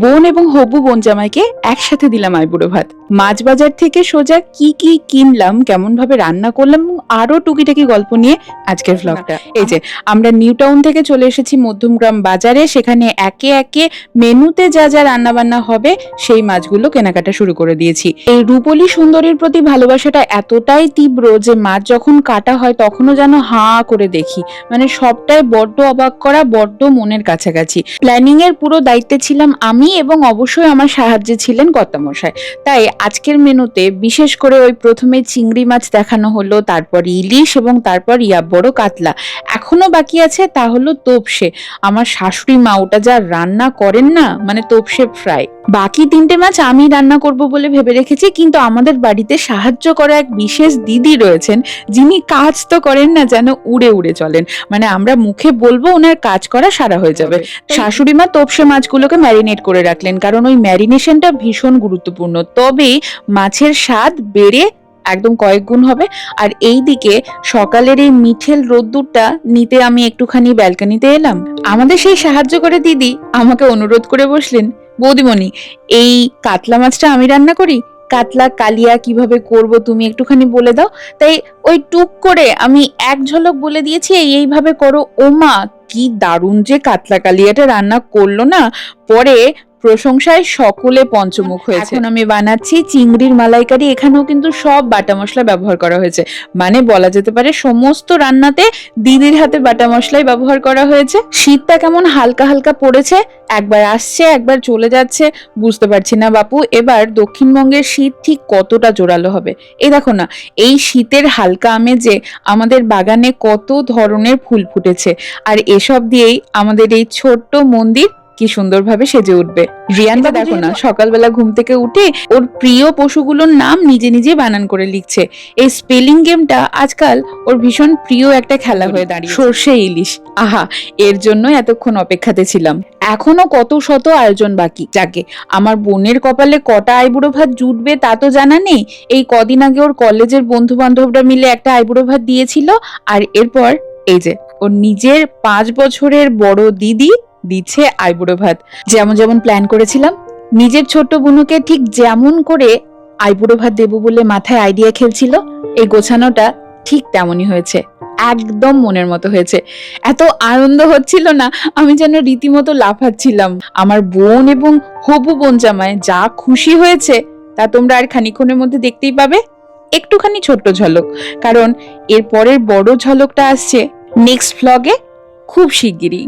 বোন এবং হবু বোন জামাইকে একসাথে দিলাম আইবুড়ো ভাত। মাছ বাজার থেকে সোজা কি কি কিনলাম, কেমন ভাবে রান্না করলাম এবং আরো টুকিটাকি গল্প নিয়ে আজকের ভ্লগটা। এই যে আমরা নিউ টাউন থেকে চলে এসেছি মধ্যমগ্রাম বাজারে। সেখানে একে একে মেনুতে যা যা রান্না বান্না হবে সেই মাছগুলো কেনাকাটা শুরু করে দিয়েছি। এই রূপলী সুন্দরীর প্রতি ভালোবাসাটা এতটাই তীব্র যে মাছ যখন কাটা হয় তখনও যেন হাঁ করে দেখি, মানে সবটাই বড্ড অবাক করা, বড্ড মনের কাছাকাছি। প্ল্যানিং এর পুরো দায়িত্বে ছিলাম আমি এবং অবশ্যই আমার সাহায্যে ছিলেন কর্তামশাই। তাই আজকের মেনুতে বিশেষ করে ওই প্রথমে চিংড়ি মাছ দেখানো হলো, তারপর ইলিশ এবং তারপর বড় কাতলা। এখনো বাকি আছে, তা হলো তোপসে। আমার শাশুড়ি মা ওটা যা রান্না করেন না, মানে তোপসে ফ্রাই। বাকি তিনটে মাছ আমি রান্না করব বলে ভেবে রেখেছি, কিন্তু আমাদের বাড়িতে সাহায্য করা এক বিশেষ দিদি রয়েছেন যিনি কাজ তো করেন না, যেন উড়ে উড়ে চলেন। মানে আমরা মুখে বলবো ওনার কাজ করা সারা হয়ে যাবে। শাশুড়ি মা তোপসে মাছগুলোকে ম্যারিনেট করে রাখলেন, কারণ ওই ম্যারিনেশনটা ভীষণ গুরুত্বপূর্ণ, তবেই মাছের স্বাদ বেড়ে একদম কয়েক গুণ হবে। আর এই দিকে সকালের এই মিঠেল রোদ্দুরটা নিতে আমি একটুখানি ব্যালকনিতে এলাম। আমাদের সেই সাহায্য করে দিদি আমাকে অনুরোধ করে বসলেন, বৌদিমণি এই কাতলা মাছটা আমি রান্না করি, কাতলা কালিয়া কিভাবে করব তুমি একটুখানি বলে দাও। তাই ওই টুক করে আমি এক ঝলক বলে দিয়েছি, এইভাবে করো। ওমা কি দারুণ যে কাতলা কালিয়াটা রান্না করলো না, পরে প্রশংসায় সকলে পঞ্চমুখ হয়েছে। এখন আমি বানাচ্ছি চিংড়ির মালাইকারি। এখানেও কিন্তু সব বাটা মশলা ব্যবহার করা হয়েছে, মানে বলা যেতে পারে সমস্ত রান্নাতে দিদির হাতে বাটা মশলাই ব্যবহার করা হয়েছে। শীতটা কেমন হালকা হালকা পড়েছে, একবার আসছে একবার চলে যাচ্ছে, বুঝতে পারছি না বাপু এবার দক্ষিণবঙ্গের শীত ঠিক কতটা জোরালো হবে। এই দেখো না, এই শীতের হালকা আমেজে আমাদের বাগানে কত ধরনের ফুল ফুটেছে, আর এসব দিয়েই আমাদের এই ছোট্ট মন্দির কি সুন্দরভাবে সেজে উঠবে। রিয়ানটা দেখো না, সকালবেলা ঘুম থেকে উঠে ওর প্রিয় পশুগুলোর নাম নিজে নিজে বানান করে লিখছে। এই স্পেলিং গেমটা আজকাল ওর ভীষণ প্রিয় একটা খেলা হয়ে দাঁড়িয়ে। সর্ষে ইলিশ, আহা, এর জন্য এতক্ষণ অপেক্ষাতে ছিলাম। এখনো কত শত আয়োজন বাকি। যাকে আমার বোনের কপালে কটা আইবুড়ো ভাত জুটবে তা তো জানা নেই। এই কদিন আগে ওর কলেজের বন্ধু বান্ধবরা মিলে একটা আইবুড়ো ভাত দিয়েছিল, আর এরপর এই যে ওর নিজের 5 বছরের বড় দিদি দিচ্ছে আইবুড়ো ভাত। যেমন যেমন প্ল্যান করেছিলাম, নিজের ছোট্ট বোনকে ঠিক যেমন করে আইবুড়ো ভাত দেবো বলে মাথায় আইডিয়া খেলছিল, এই গোছানোটা ঠিক তেমনই হয়েছে, একদম মনের মতো হয়েছে। এত আনন্দ হচ্ছিল না, আমি যেন রীতিমতো লাফাচ্ছিলাম। আমার বোন এবং হবু বোন জামাই যা খুশি হয়েছে তা তোমরা আর খানিক্ষণের মধ্যে দেখতেই পাবে। একটুখানি ছোট্ট ঝলক, কারণ এর পরের বড় ঝলকটা আসছে নেক্সট ভ্লগে খুব শিগগিরই।